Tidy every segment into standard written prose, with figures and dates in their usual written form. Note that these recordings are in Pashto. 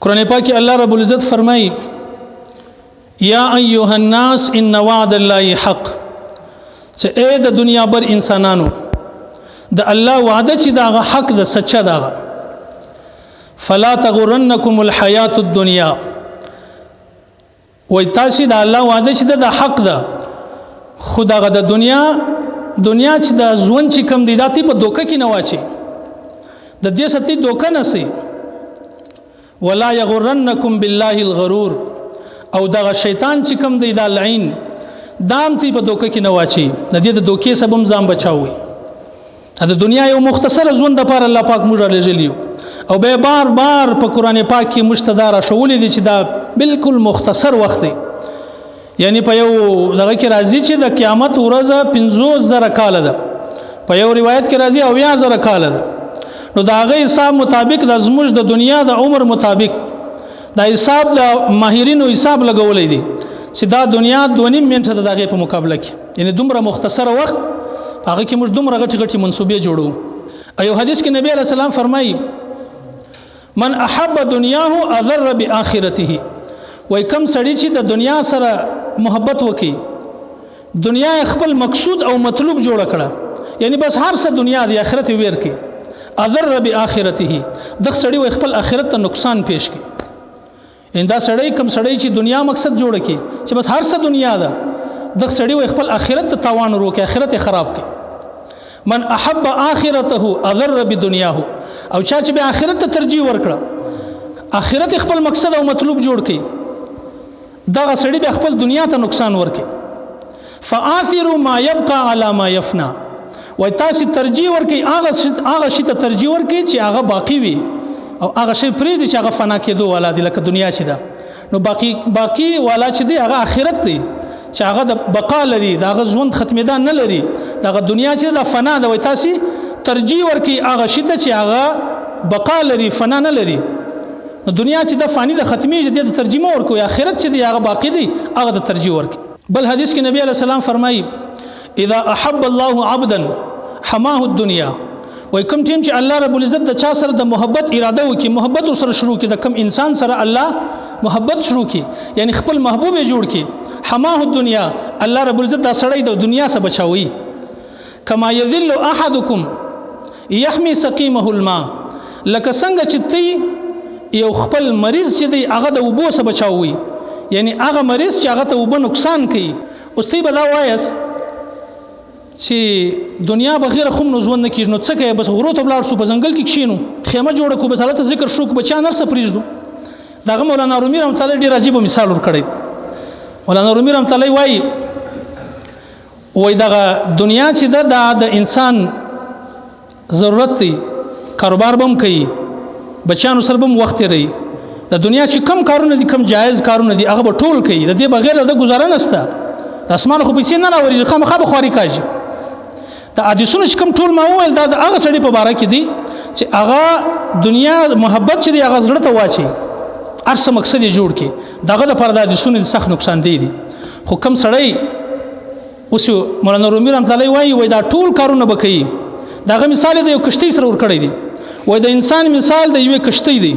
قرآن پاک کې الله رب العزت فرمایي یا ایها الناس ان وعد الله حق، چې اے د دنیا بر انسانانو د الله وعده چې دا حق د سچا دا، فلا تغرنکم الحیات الدنیا، وای تاسو د الله وعده چې دا حق ده، خدا غ د دنیا چې د ژوند چې کم دی داتې په دوکه کې نه واچي، د دې ستې دوکه نه سي، ولا یغرنکم بالله الغرور، او دا شیطان چې کم دی دا لعین دام تی په دوکه کې نه واچي، د دې د دوکې سبب ځان بچاوي. د دنیا یو مختصر ژوند لپاره الله پاک موږ را لېږلی او به بار بار په قرآن پاک کې مشتدار شولې دي چې دا بالکل مختصر وخت دی، یعنی په یو دغه کې راځي چې د قیامت ورځ 50,000 کاله ده، په یو روایت کې راځي 80,000 کاله ده. نو د هغه حساب مطابق د زموږ د دنیا د عمر مطابق دا حساب د ماهرینو حساب لګولې دي چې دا دنیا 2.5 منټه د دغه په مقابله کې، یعنی دومره مختصر وخت هغه کې موږ دومره غټي غټي منسوبې جوړو. ایو حدیث کې نبی علیہ السلام فرمایي من احب دنیاه اضر باخرته، وای کم سړی چې د دنیا سره محبت وکي، دنیا خپل مقصود او مطلوب جوړ کړه، یعنی بس هر څه دنیا دی آخرت ویر کی، اضر باخرته د سړی و خپل آخرت ته نقصان پیش کی. اندا سړی کم سړی چې دنیا مقصد جوړ کی چې بس هر څه دنیا ده، د سړی و خپل آخرت ته تاوان وروکي، آخرت خراب کی. من احب آخرته اضر بدنیاه، او چا چې به آخرت ته ترجیح ورکړه، آخرت خپل مقصد او مطلوب جوړ کی، دا سړی به خپل دنیا ته نقصان ورکي. فآثروا ما يبقى على ما يفنى، وای تاسو ترجیح ورکي هغه شی ته ترجیح ورکي چې هغه باقی وي، او هغه شی پرې دي چې هغه فنا کېدو والا دی، لکه دنیا چې ده. نو باقی والا چې دی هغه آخرت دی چې هغه د بقا لري، دا هغه ژوند ختمېدا نه لري، دا دنیا چې د فنا ده، وای تاسو ترجیح ورکي هغه شی ته چې هغه بقا لري فنا نه لري. نو دنیا چې د فانی د ختمي د ترجمه ورکوي، آخرت چې دی هغه باقی دی هغه د ترجیح ورکي. بل حدیث کې نبی علیہ السلام فرمایي اذا احب الله عبدا حماه الدنيا، وای کوم ټیم چې الله رب العزت د چا سره د محبت اراده وکي، محبت سره شروع کی، د کم انسان سره الله محبت شروع کی، یعنی خپل محبوب جوړ کی، حماه الدنيا الله رب العزت دا سړی د دنیا څخه بچاوي. کما یذل احدکم یحمی سقیمه الماء، لکه څنګه چې تی یو خپل مریض چې دی هغه د اوبو څخه بچاوي، یعنی هغه مریض چې هغه ته اوبه نقصان کوي. اوس تی بلا وایس چې دنیا بغیر خو نو ژوند نه کیږي، نو څه کوي؟ بس غرو ته بلاړ شو، په ځنګل کې کښینو، خیمه جوړه کو، بس حالت ذکر شو، بچا نرسه پریږدو. دغه مولانا رومي رحمت الله ډیر عجیب مثال ورکړی. مولانا رومي رحمت الله وای دغه دنیا چې ده د انسان ضرورت دی، کاروبار بم کوي، بچانو سره بم وخت لري، د دنیا چې کم کارونه دي، کم جایز کارونه دي هغه به ټول کوي، د دې بغیر د گزاره نشته. د اسمان خو پیسې نه راوړي، خامخا به خواري کاږي. د حدیثونو چې کم ټول ما وویل دا د هغه سړي په باره کې دي چې هغه دنیا محبت چې دی هغه زړه ته واچي، هر څه مقصد یې جوړ کړي، دغه لپاره د حدیثونو سخت نقصان دی. خو کم سړی اوس مولانا رومي رحمت الله وایي دا ټول کارونه به کوي. دغه مثال د یو کشتۍ سره ورکړی دی، وایي د انسان مثال د یوې کشتۍ دی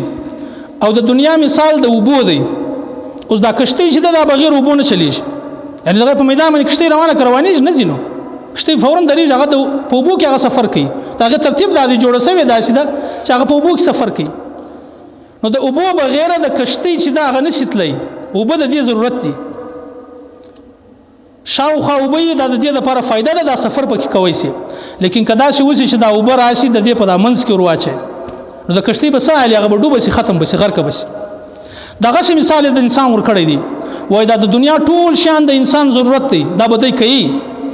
او د دنیا مثال د اوبو دی. اوس دا کشتۍ چې دا بغیر اوبو نه چلیږي، یعنی دغه په میدان باندې کشتۍ روانه کروانیږي نه ځینو، کشتۍ فورا درېږي، هغه په اوبو کې هغه سفر کوي، دغه ترتیب دا دی جوړه شوې داسې ده چې هغه په اوبو کې سفر کوي. نو د اوبو بغیر د کشتۍ چې دا هغه نشي تللی، اوبه د دې ضرورت دي، شاوخوا اوبه یې د دې لپاره فایده ده، دا سفر پکې کوی شي. لیکن که داسې وشي چې دا اوبه راشي د دې په دا منځ کې ورواچي، نو د کشتۍ به څه حال هغه به ډوبه شي، ختم به شي، غرقه به شي. دغسې مثال د انسان ورکړی دی. وایي دا د دنیا ټول شیان د انسان ضرورت دی، دا به دی کوي،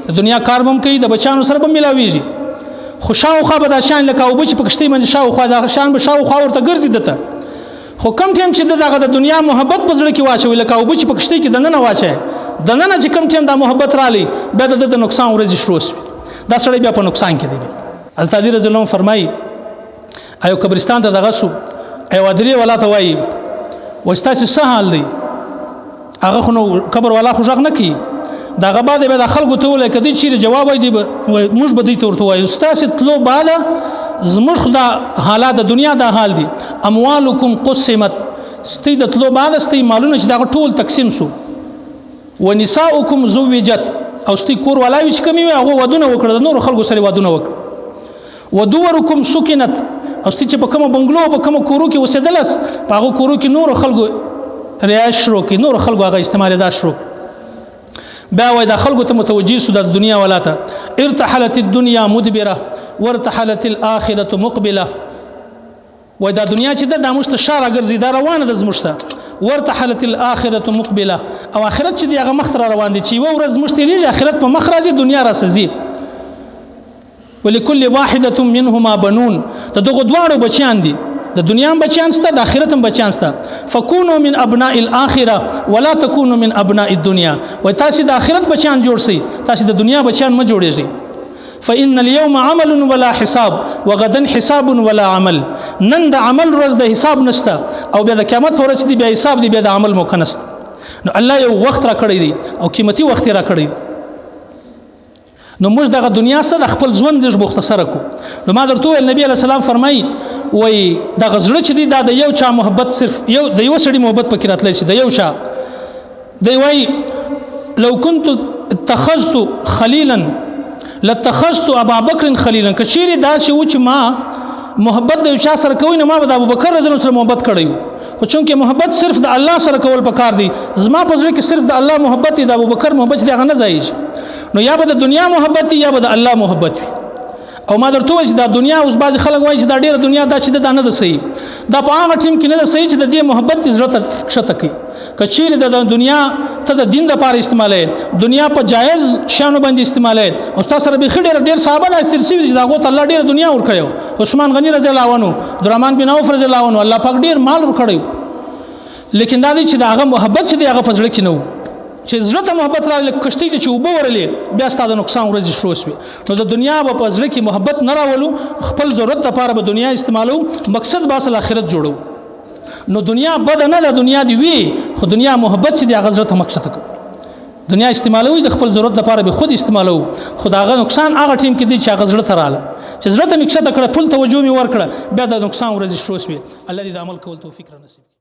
د دنیا کار به هم کوي، د بچانو سره به ملاویږي، خو شاوخوا به دا شیان لکه اوبه چې په کشتۍ باندې شاوخوا دغه شیان به شاوخوا ورته ګرځي دته. خو کم ټیم چې دغه د دنیا محبت په زړه کې واچوي، لکه اوبه چې په کشتۍ کې دننه واچوي، دننه چې کم ټیم دا محبت رالی، بیا د نقصان ورځې شروع شوي، دا سړی بیا په نقصان کې دی. حضرت علي رضی الله عنه فرمایي ایو قبرستان ته دغه شو، ایو ادري والا ته وایي وایي ستاسې څه حال دی؟ هغه خو نو قبر والا خو غږ نه کوي، دغه بعد به د خلکو ته وویل که دوی چیرې جواب وایي موږ به دوی ته ورته وایو ستاسې تلو بعده زموږ دا حالات د دنیا دا حال دي. اموالکم قسمت، ستی د تلو بعد ستی مالونه چې دغه ټول تقسیم سو ونساؤکم زوجت او ستی کور ولاوي چې کمی وي هغه ودونه وکړه د نور خلکو سره ودونه وکړه ودورکم سکنت او ستی چې په کومه بنگلو په کومه کورو کې اوسېدلس په هغه کورو کې نور خلکو رعایت شروع کړي نور خلکو هغه استعمال دا شروع بیا وای د خلکو ته متوجه سو د دنیا ولاته ارتحلت الدنيا مدبره وارتحلت الاخره مقبله وای دا دنیا چې د مستشاره ګرځي دا روانه د زمشته ورتحلت الاخره مقبله او اخرت چې دی هغه مخ روان دي چې یو ورځ مشتریږي اخرت په مخ راځي دنیا را سزي ولکل واحده منهما بنون دغه دواړو بچیان دي د دنیا هم بچیان سته د اخرت هم بچیان سته فكونوا من ابناء الاخره ولا تكونوا من ابناء الدنيا و تاسو د اخرت بچیان جوړ سي تاسو د دنیا بچیان ما جوړیږي فإن اليوم عمل ولا حساب وغدا حساب ولا عمل نن د عمل روز د حساب نشته او بیا د قیامت ورځ دی بیا حساب دی بیا د عمل موقع نشته نو الله یو وخت را کړی دی او قیمتي وخت را کړی نو موږ دغه دنیا سره خپل ژوند لږ مختصر کو نو ما درته ویل نبی علیہ السلام فرمایي وای دغه زړه چې دی دا د یو چا محبت صرف یو د یو سړي محبت پکې راتلی شي د یو چا دی وای لو كنت اتخذت خليلا لاتخذت ابا بکر خلیلا کچېری دا چې و چې ما محبت د چا سره کوي نو ما به د ابوبکر رضی الله عنه سره محبت کړی خو چونکه محبت صرف د الله سره کول پکار دی زما په زړه کې صرف د الله محبت دی د ابوبکر محبت دی هغه نه ځایږي نو یا به د دنیا محبت یا به د الله محبت او ما درته وایي دا دنیا اوس بعض خلک وایي چې دا ډیره دنیا دا چې دا نه ده صحیح دا په هغه ټیم کې نه ده صحیح چې د دې محبت د زړه ته کښته کوي کچېرې د دنیا ته د دین لپاره استعمالوي دنیا په جایز شیانو باندې استعمالوي او تاسو سره بېخي ډېر صحابه داسې تېر شوي چې د هغو ته الله ډېره دنیا ورکړې عثمان غني رضی الله عنه عبدالرحمن بن عوف رضی الله عنه الله پاک ډېر مال ورکړی لیکن دا دی چې د هغه محبت چې دی هغه په زړه کې نه و چې زړه ته محبت راغلی کشتۍ ته چې اوبه ورلې بیا ستا د نقصان ورځې شروع شوې نو د دنیا به په زړه کې محبت نه راولو خپل ضرورت لپاره به دنیا استعمالو مقصد به اصل آخرت جوړو نو دنیا بده نه ده دنیا دی وي خو دنیا محبت چې دی هغه زړه ته مقصد کوي دنیا استعمالوي د خپل ضرورت لپاره به خود استعمالو خو د هغه نقصان هغه ټیم کې دی چې هغه زړه ته رااله چې زړه ته مقصد کړه فل توجه مې ورکړه بیا د نقصان ورځې شروع شوې الله دې د عمل کول توفیق را نصیب